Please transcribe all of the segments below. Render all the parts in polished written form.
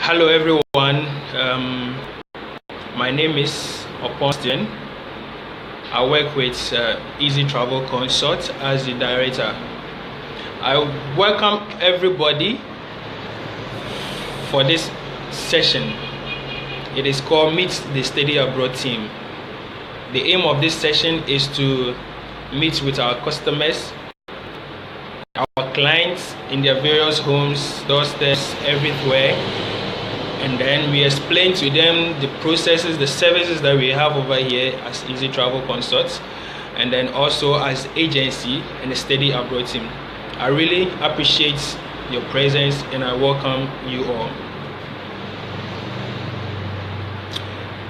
Hello everyone, my name is Oponstian. I work with Easy Travel Consult as the director. I welcome everybody for this session. It is called Meet the Study Abroad Team. The aim of this session is to meet with our customers, our clients in their various homes, doorsteps, everywhere, and then we explain to them the processes, the services that we have over here as Easy Travel Consults, and then also as agency and the Study Abroad Team. I really appreciate your presence and I welcome you all.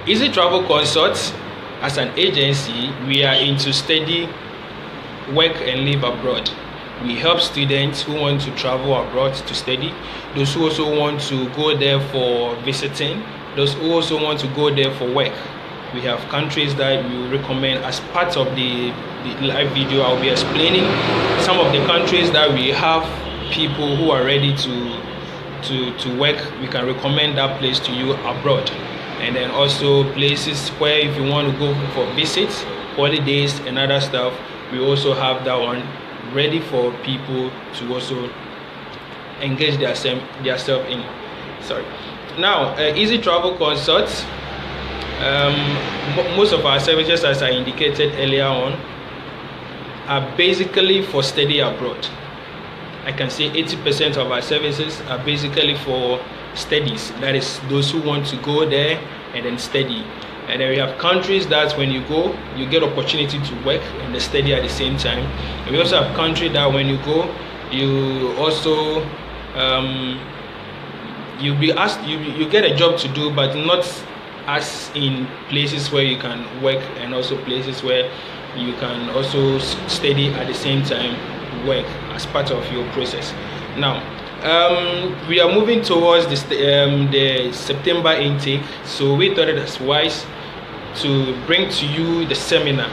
Easy Travel Consults, as an agency, we are into study, work and live abroad. We help students who want to travel abroad to study, those who also want to go there for visiting, those who also want to go there for work. We have countries that we recommend. As part of the live video, I'll be explaining some of the countries that we have people who are ready to work. We can recommend that place to you abroad. And then also places where if you want to go for visits, holidays and other stuff, we also have that one ready for people to also engage themselves in. Now, Easy Travel Consults, most of our services, as I indicated earlier on, are basically for study abroad. I can say 80% of our services are basically for studies. That is, those who want to go there and then study. And then we have countries that when you go, you get opportunity to work and study at the same time. And we also have countries that when you go, you also you'll be asked, you get a job to do, but not as in places where you can work and also places where you can also study at the same time, work as part of your process. Now, we are moving towards the September intake, so we thought it was wise to bring to you the seminar,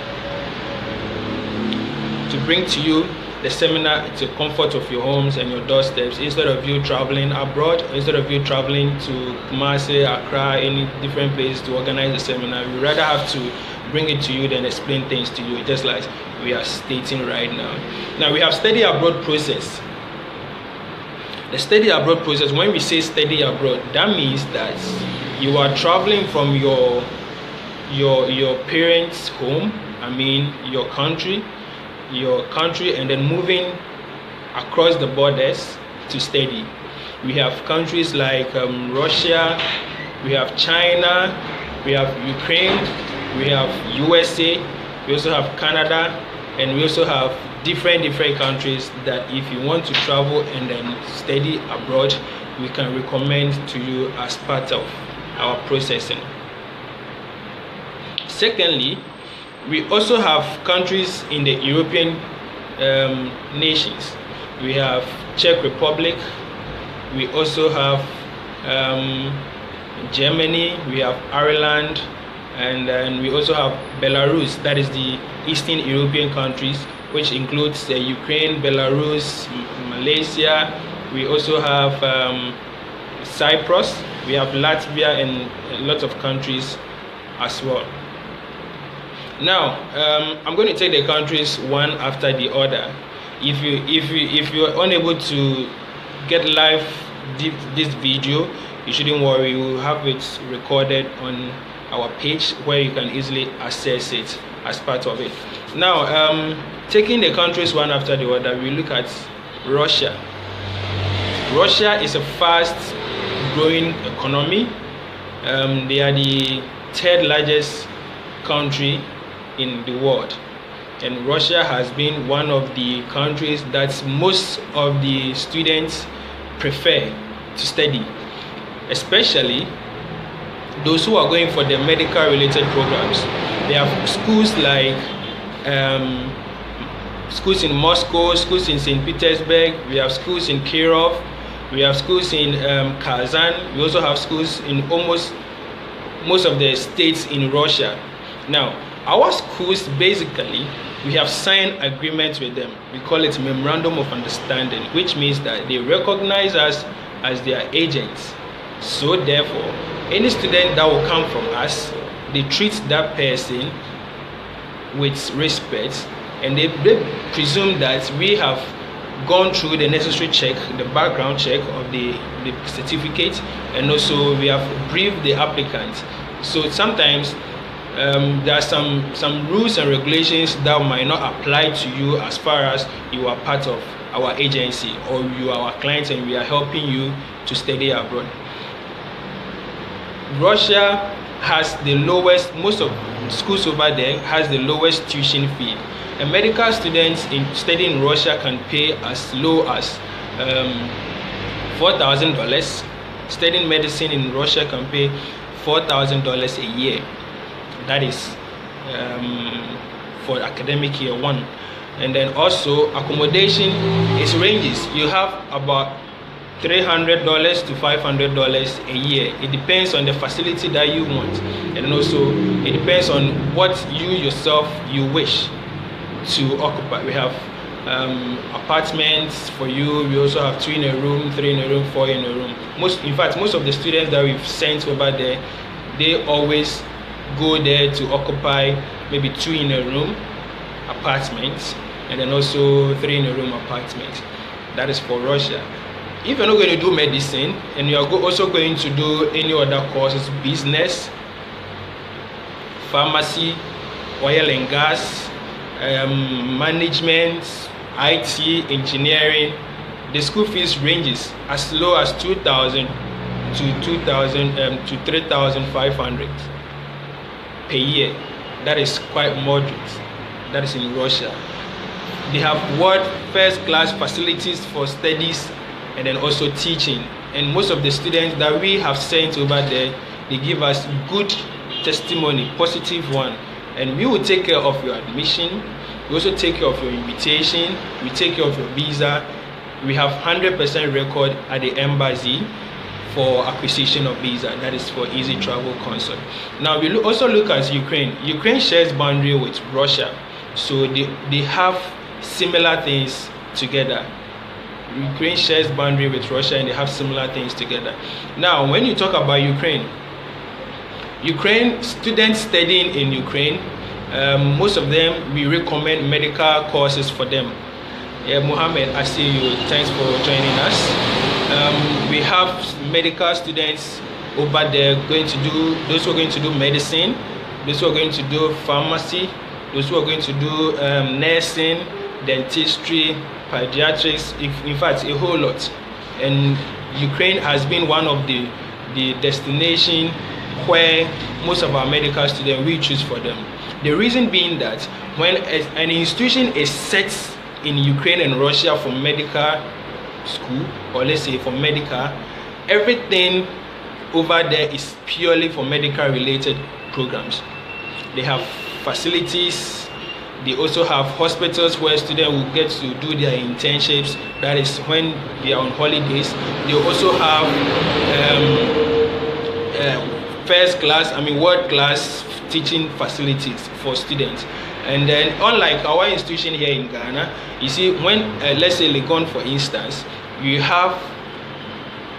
to the comfort of your homes and your doorsteps, instead of you traveling abroad, instead of you traveling to Kumasi, Accra, any different place to organize the seminar. We rather have to bring it to you than explain things to you, just like we are stating right now. Now, we have study abroad process. The study abroad process, when we say study abroad, that means that you are traveling from your parents' home, your country, and then moving across the borders to study. We have countries like Russia, we have China, we have Ukraine, we have USA, we also have Canada, and we also have different countries that if you want to travel and then study abroad, we can recommend to you as part of our processing. Secondly, we also have countries in the European nations. We have Czech Republic, we also have Germany, we have Ireland, and then we also have Belarus, that is the Eastern European countries, which includes Ukraine, Belarus, Malaysia. We also have Cyprus, we have Latvia, and a lot of countries as well. Now, I'm going to take the countries one after the other. If you are unable to get live this video, you shouldn't worry. We will have it recorded on our page where you can easily access it as part of it. Now, taking the countries one after the other, we look at Russia. Russia is a fast-growing economy. They are the third largest country in the world, and Russia has been one of the countries that most of the students prefer to study, especially those who are going for the medical related programs. They have schools like schools in Moscow, schools in St. Petersburg, we have schools in Kirov, we have schools in Kazan, we also have schools in almost most of the states in Russia. Now, our schools, basically, we have signed agreements with them. We call it Memorandum of Understanding, which means that they recognize us as their agents. So therefore, any student that will come from us, they treat that person with respect, and they presume that we have gone through the necessary check, the background check of the certificate, and also we have briefed the applicant. So sometimes there are some rules and regulations that might not apply to you as far as you are part of our agency or you are our client and we are helping you to study abroad. Russia has the lowest, most of schools over there has the lowest tuition fee. And medical students studying in Russia can pay as low as $4,000. Studying medicine in Russia can pay $4,000 a year. That is for academic year 1. And then also accommodation is ranges. You have about $300 to $500 a year. It depends on the facility that you want, and also it depends on what you yourself you wish to occupy. We have apartments for you. We also have 2 in a room, 3 in a room, 4 in a room. Most of the students that we've sent over there, they always go there to occupy maybe 2 in a room apartments, and then also 3 in a room apartments. That is for Russia. If you're not going to do medicine and you are also going to do any other courses, business, pharmacy, oil and gas, management, IT, engineering, the school fees ranges as low as $2,000 to $3,500 per year. That is quite moderate. That is in Russia. They have world first-class facilities for studies and then also teaching. And most of the students that we have sent over there, they give us good testimony, positive one. And we will take care of your admission. We also take care of your invitation. We take care of your visa. We have 100% record at the embassy for acquisition of visa. That is for easy travel consult. Now we also look at Ukraine. Ukraine shares boundary with Russia, so they have similar things together. Ukraine shares boundary with Russia and they have similar things together. Now when you talk about Ukraine students studying in Ukraine, most of them we recommend medical courses for them. Mohammed, I see you. Thanks for joining us. We have medical students over there those who are going to do medicine, those who are going to do pharmacy, those who are going to do nursing, dentistry, pediatrics, in fact a whole lot. And Ukraine has been one of the destination where most of our medical students we choose for them. The reason being that when an institution is set in Ukraine and Russia for medical school, or let's say for medical, everything over there is purely for medical related programs. They have facilities. They also have hospitals where students will get to do their internships. That is when they are on holidays. They also have world class teaching facilities for students. And then unlike our institution here in Ghana, you see when let's say Legon for instance, you have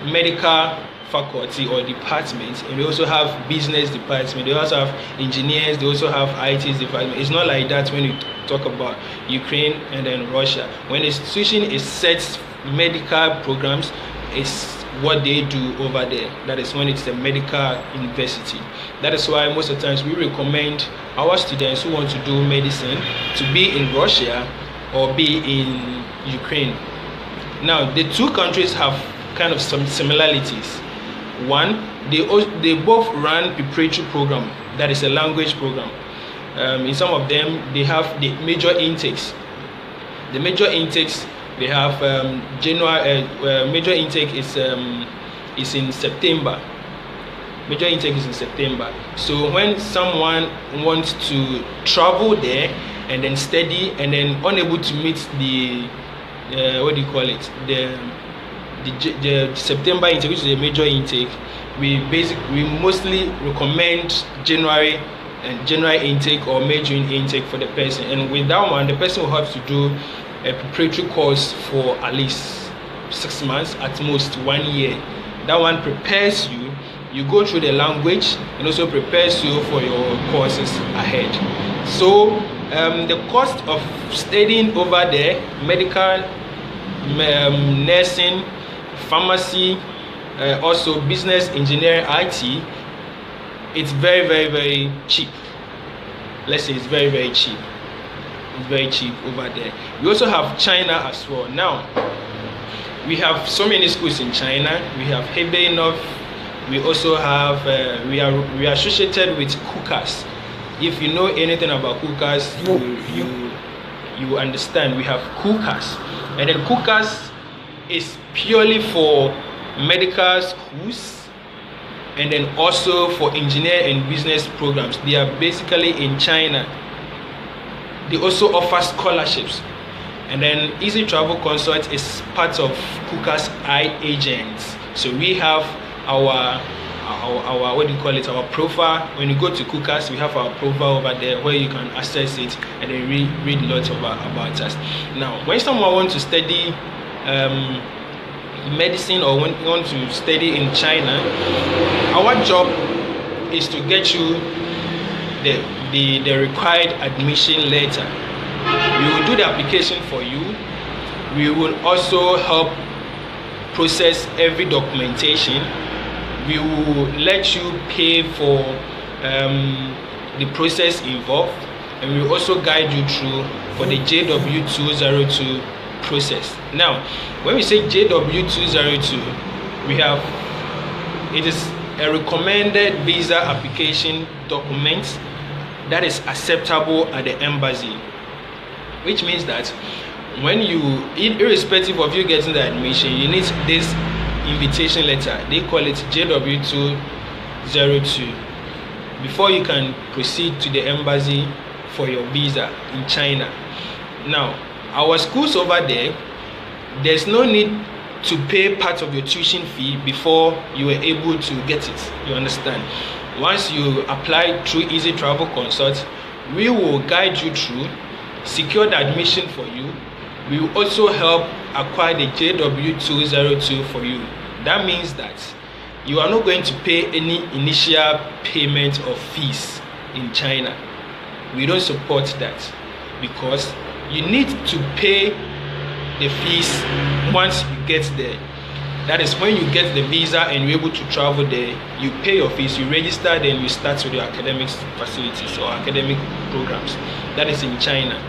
medical faculty or departments, and they also have business department, they also have engineers, they also have IT department. It's not like that when you talk about Ukraine and then Russia. When the institution is set medical programs, it's what they do over there. That is when it's a medical university. That is why most of the times we recommend our students who want to do medicine to be in Russia or be in Ukraine. Now the two countries have kind of some similarities. One, they both run preparatory program, that is a language program. In some of them, they have the major intakes. The major intakes, they have major intake is in September. Major intake is in September. So when someone wants to travel there and then study and then unable to meet the the September intake, which is a major intake, we mostly recommend January intake or May-June intake for the person. And with that one, the person will have to do a preparatory course for at least 6 months, at most 1 year. That one prepares you. You go through the language and also prepares you for your courses ahead. So the cost of studying over there, medical, nursing, pharmacy, also business, engineering, IT, it's very, very, very cheap. Let's say it's very, very cheap. It's very cheap over there. We also have China as well. Now, we have so many schools in China. We have Hebei North. We also have we are associated with Kukas. If you know anything about Kukas, you understand. We have Kukas, and then Kukas is purely for medical schools, and then also for engineer and business programs. They are basically in China. They also offer scholarships. And then Easy Travel Consult is part of Kukas iAgents. So we have our what do you call it, our profile. When you go to Kukas, we have our profile over there where you can access it and then read lots about us. Now, when someone wants to study medicine or want to study in China, our job is to get you the required admission letter. We will do the application for you. We will also help process every documentation. We will let you pay for the process involved, and we will also guide you through for the JW202 process. Now, when we say JW202, it is a recommended visa application document that is acceptable at the embassy, which means that when you, irrespective of you getting the admission, you need this invitation letter. They call it JW202 before you can proceed to the embassy for your visa in China. Now, our schools over there, there's no need to pay part of your tuition fee before you are able to get it. You understand? Once you apply through Easy Travel Consult, we will guide you through, secure the admission for you. We will also help acquire the JW202 for you. That means that you are not going to pay any initial payment of fees in China. We don't support that, because you need to pay the fees once you get there. That is when you get the visa and you're able to travel there, you pay your fees, you register, then you start with your academic facilities or academic programs. That is in China.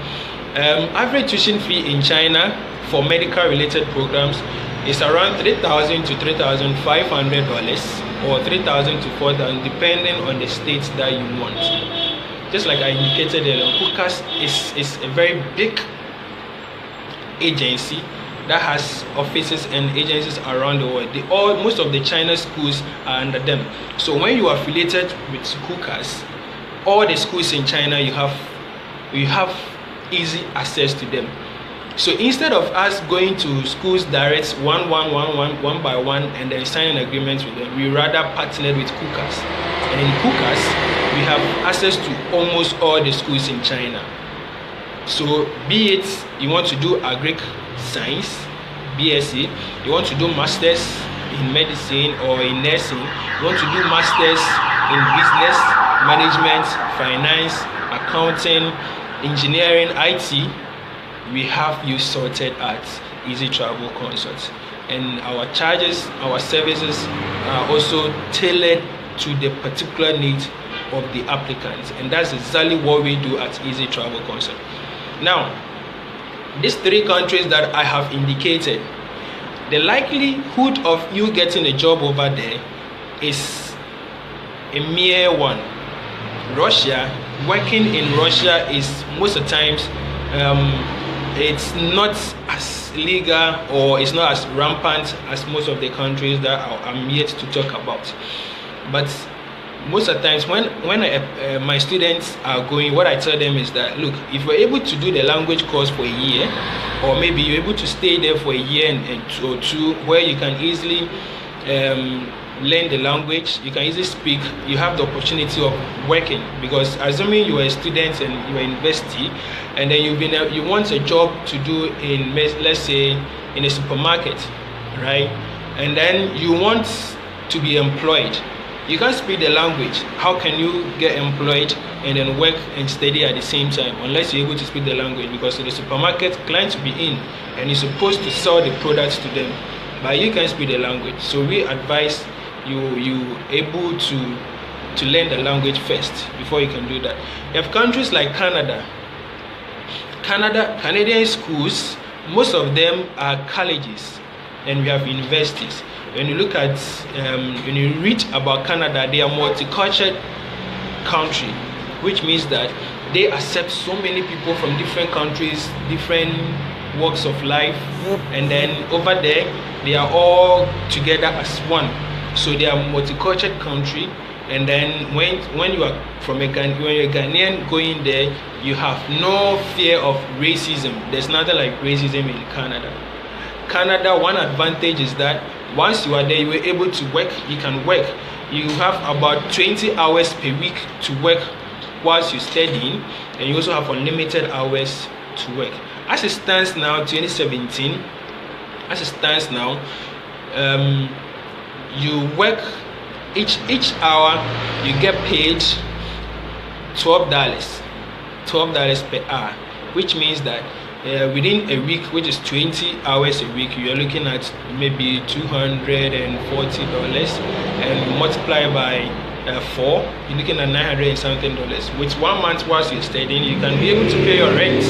Average tuition fee in China for medical related programs is around $3,000 to $3,500 or $3,000 to $4,000 depending on the state that you want. Just like I indicated earlier, Kukas is a very big agency that has offices and agencies around the world. Most of the China schools are under them. So when you are affiliated with Kukas, all the schools in China, you have easy access to them. So instead of us going to schools direct one by one and then signing agreements with them, we rather partnered with Kukas. And in Kukas, we have access to almost all the schools in China. So be it you want to do agric science, BSc, you want to do masters in medicine or in nursing, you want to do masters in business management, finance, accounting, engineering, IT, we have you sorted at Easy Travel Consult. And our charges, our services are also tailored to the particular needs of the applicants, and that's exactly what we do at Easy Travel Consult. Now, these three countries that I have indicated, the likelihood of you getting a job over there is a mere one. Russia, working in Russia is most of the times it's not as legal or it's not as rampant as most of the countries that I'm yet to talk about. But most of the times when my students are going, what I tell them is that, look, if you're able to do the language course for a year, or maybe you're able to stay there for a year or two, where you can easily learn the language, you can easily speak, you have the opportunity of working. Because assuming you are a student and you are in university, and then you want a job to do in, let's say, in a supermarket, right? and then you want to be employed. You can't speak the language. How can you get employed and then work and study at the same time unless you're able to speak the language? Because in the supermarket, clients will be in and you're supposed to sell the products to them, but you can't speak the language. So we advise you able to learn the language first before you can do that. You have countries like Canada. Canadian schools, most of them are colleges, and we have universities. When you look at, when you read about Canada, they are multicultural country, which means that they accept so many people from different countries, different walks of life, and then over there, they are all together as one. So they are multicultural country, and then when you are when you're a Ghanaian going there, you have no fear of racism. There's nothing like racism in Canada. Canada, one advantage is that once you are there, you are able to work. You can work. You have about 20 hours per week to work whilst you're studying, and you also have unlimited hours to work. As it stands now, 2017, as it stands now, you work each hour, you get paid $12 per hour, which means that within a week, which is 20 hours a week, you are looking at maybe $240, and multiply by 4, you're looking at $900 and something. With 1 month whilst you're studying, you can be able to pay your rent,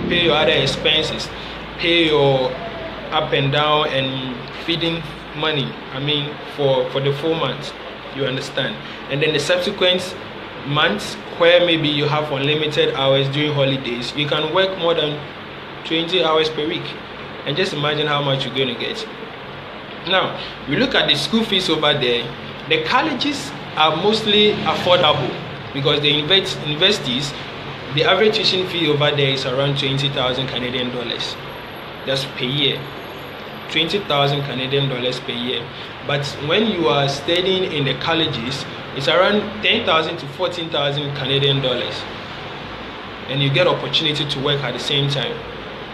pay your other expenses, pay your up and down and feeding money, for the 4 months, you understand. And then the subsequent months, where maybe you have unlimited hours during holidays, you can work more than 20 hours per week, and just imagine how much you're going to get. Now we look at the school fees over there. The colleges are mostly affordable because the universities, the average tuition fee over there is around 20,000 Canadian dollars. That's per year. 20,000 Canadian dollars per year. But when you are studying in the colleges, it's around 10,000 to 14,000 Canadian dollars, and you get opportunity to work at the same time.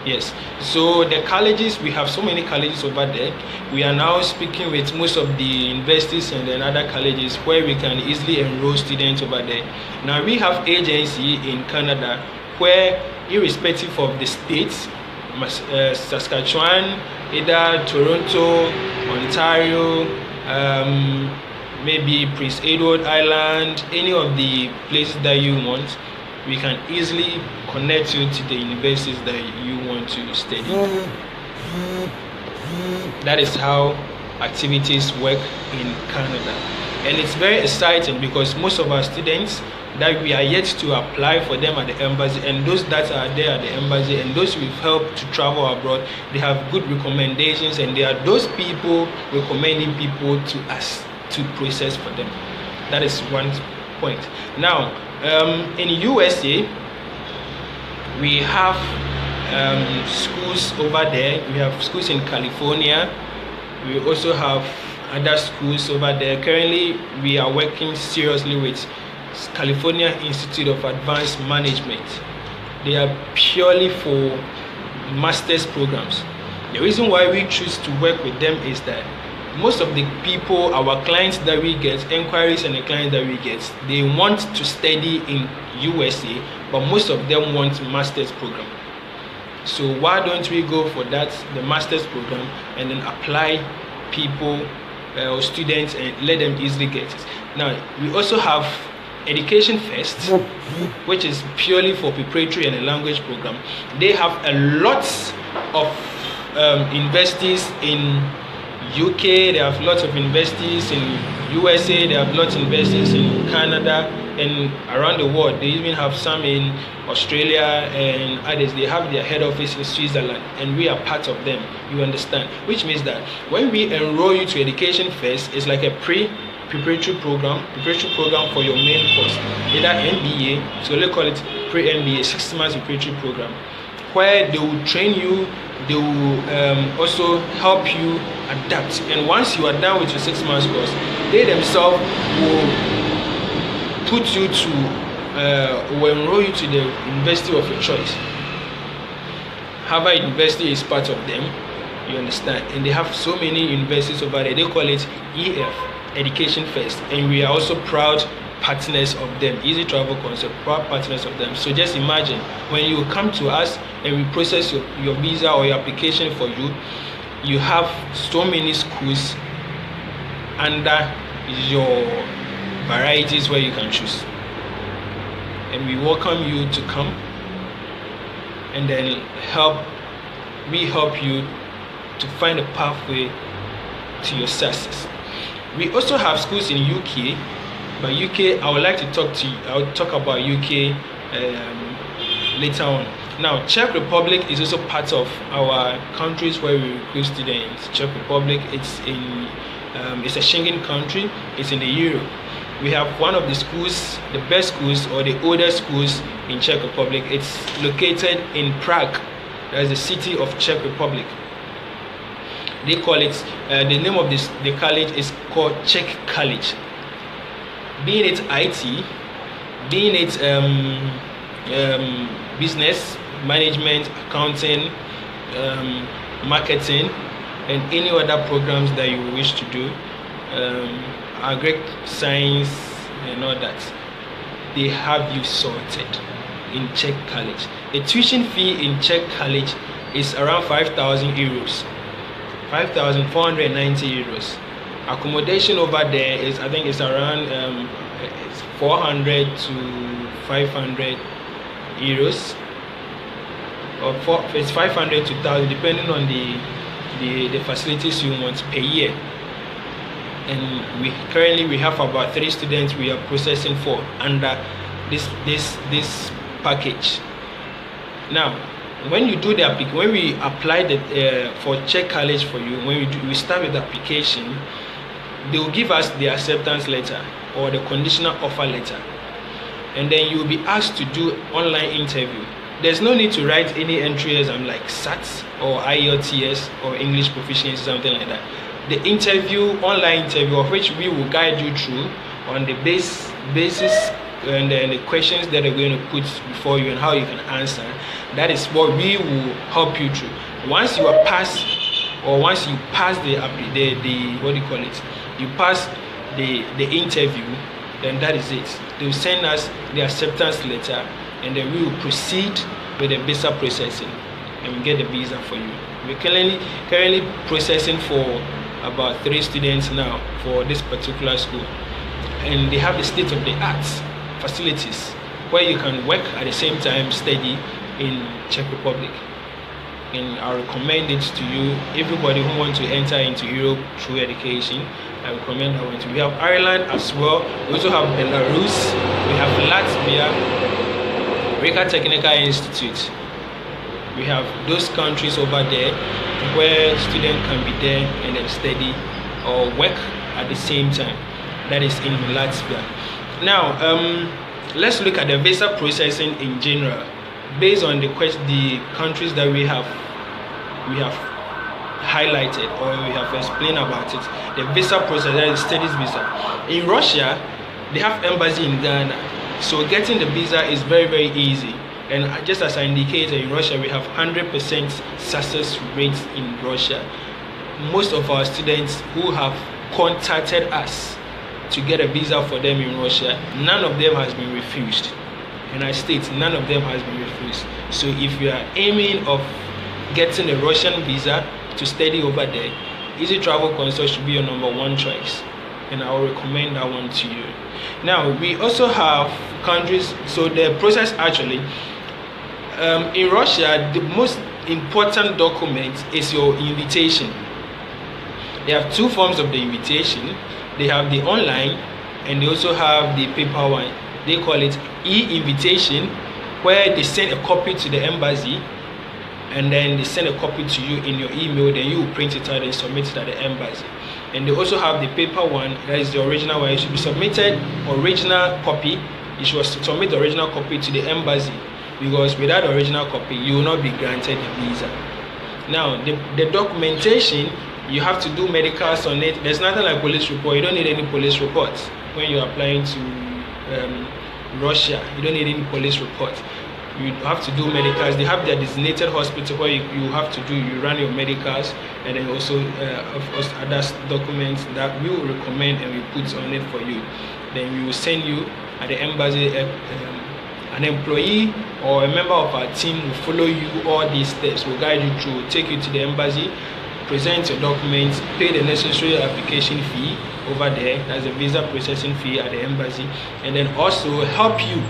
Yes, so the colleges, we have so many colleges over there. We are now speaking with most of the universities and then other colleges where we can easily enroll students over there. Now we have agency in Canada where, irrespective of the states, Saskatchewan, either Toronto, Ontario, maybe Prince Edward Island, any of the places that you want, we can easily connect you to the universities that you want to study. That is how activities work in Canada, and it's very exciting because most of our students that we are yet to apply for them at the embassy, and those that are there at the embassy and those we've helped to travel abroad, they have good recommendations, and they are those people recommending people to us to process for them. That is one point. Now in USA, we have schools over there. We have schools in California. We also have other schools over there. Currently we are working seriously with California Institute of Advanced Management. They are purely for master's programs. The reason why we choose to work with them is that most of the people, our clients that we get, inquiries and the clients that we get, they want to study in USA, but most of them want master's program. So why don't we go for that, the master's program, and then apply people or students and let them easily get it. Now we also have Education First, which is purely for preparatory and a language program. They have a lot of universities in UK, they have lots of universities in USA, they have lots of universities in Canada and around the world. They even have some in Australia and others. They have their head office in Switzerland, and we are part of them, you understand? Which means that when we enroll you to Education First, it's like a preparatory program for your main course, either MBA, so let's call it pre-MBA, 6 months preparatory program, where they will train you, they will also help you adapt. And once you are done with your 6 months course, they themselves will put you to, will enroll you to the university of your choice. Harvard University is part of them. You understand? And they have so many universities over there. They call it EF, Education First, and we are also proud partners of them. Easy Travel Concept, proud partners of them. So just imagine when you come to us and we process your visa or your application for you, you have so many schools under your varieties where you can choose, and we welcome you to come, and then we help you to find a pathway to your success. We also have schools in UK, but UK, I would like to talk to you. I'll talk about UK later on. Now, Czech Republic is also part of our countries where we recruit students. Czech Republic, it's a Schengen country. It's in the Europe. We have one of the schools, the best schools or the oldest schools in Czech Republic. It's located in Prague. That's the city of Czech Republic. They call it, the name of the college is called Czech College. Being it IT, being it business, management, accounting, marketing, and any other programs that you wish to do, agric science and all that, they have you sorted in Czech College. The tuition fee in Czech College is around 5,000 euros, 5,490 euros. Accommodation over there is, I think it's around it's 400 to 500 euros, or it's 500 to 1,000 depending on the facilities you want per year. And we currently have about 3 students we are processing for under this package. Now, when you do when we apply for Czech College for you, when we start with the application, they will give us the acceptance letter or the conditional offer letter, and then you will be asked to do online interview. There's no need to write any entry exam like SAT or IELTS or English proficiency, something like that. The online interview, of which we will guide you through on the basis and then the questions that are going to put before you and how you can answer. That is what we will help you through. Once you are passed, or once you pass the what do you call it? You pass the interview, then that is it. They will send us the acceptance letter, and then we will proceed with the visa processing and get the visa for you. We're currently processing for about 3 students now for this particular school, and they have the state-of-the-art facilities where you can work at the same time study in Czech Republic. And I recommend it to you, everybody who wants to enter into Europe through education. I recommend that one too. We have Ireland as well. We also have Belarus. We have Latvia, Reka Technical Institute. We have those countries over there where students can be there and then study or work at the same time. That is in Latvia. Now, let's look at the visa processing in general, based on the countries that we have highlighted or we have explained about it. The visa process, that is studies visa. In Russia, they have embassy in Ghana, so getting the visa is very, very easy. And just as I indicated, in Russia we have 100% success rates in Russia. Most of our students who have contacted us to get a visa for them in Russia, none of them has been refused. And I state, none of them has been refused. So if you are aiming of getting a Russian visa to study over there, Easy Travel Consult should be your #1 choice, and I will recommend that one to you. Now, we also have countries, so the process actually, in Russia, the most important document is your invitation. They have 2 forms of the invitation. They have the online, and they also have the paper one. They call it e-invitation, where they send a copy to the embassy, and then they send a copy to you in your email. Then you will print it out and submit it at the embassy. And they also have the paper one, that is the original one. It should be submitted original copy. You should submit the original copy to the embassy, because without the original copy, you will not be granted the visa. Now, the documentation, you have to do medicals on it. There's nothing like police report. You don't need any police reports when you're applying to Russia. You don't need any police report. you have to do medicals. They have their designated hospital where you run your medicals, and then also of course other documents that we will recommend and we put on it for you. Then we will send you at the embassy. An employee or a member of our team will follow you all these steps, will guide you through, take you to the embassy, present your documents, pay the necessary application fee over there, that's a visa processing fee at the embassy, and then also help you,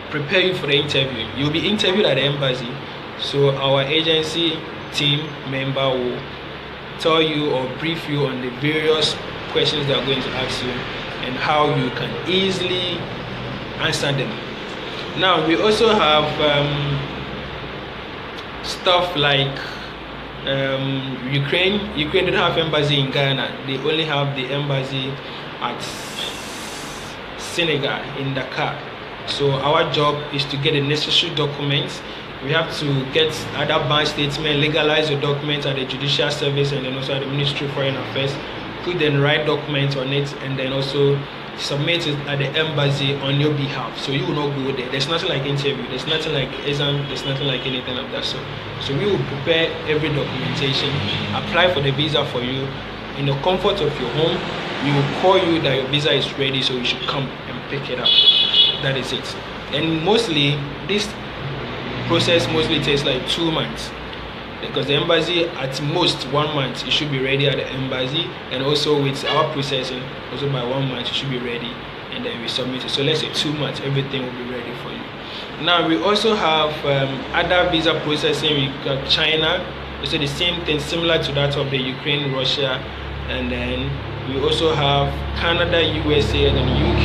prepare you for the interview. You'll be interviewed at the embassy, so our agency team member will tell you or brief you on the various questions they are going to ask you and how you can easily answer them. Now we also have stuff like Ukraine don't have embassy in Ghana. They only have the embassy at Senegal in Dakar. So our job is to get the necessary documents. We have to get other bank statement, legalize your documents at the Judicial Service and then also at the Ministry of Foreign Affairs, put the right documents on it, and then also submit it at the embassy on your behalf. So you will not go there. There's nothing like interview, there's nothing like exam, there's nothing like anything of that sort. So we will prepare every documentation, apply for the visa for you in the comfort of your home. We will call you that your visa is ready, so you should come and pick it up. That is it. And mostly this process takes like 2 months, because the embassy at most 1 month it should be ready at the embassy, and also with our processing also by 1 month it should be ready, and then we submit it. So let's say 2 months, everything will be ready for you. Now we also have other visa processing. We got China, also the same thing similar to that of the Ukraine, Russia, and then we also have Canada, USA, and then UK.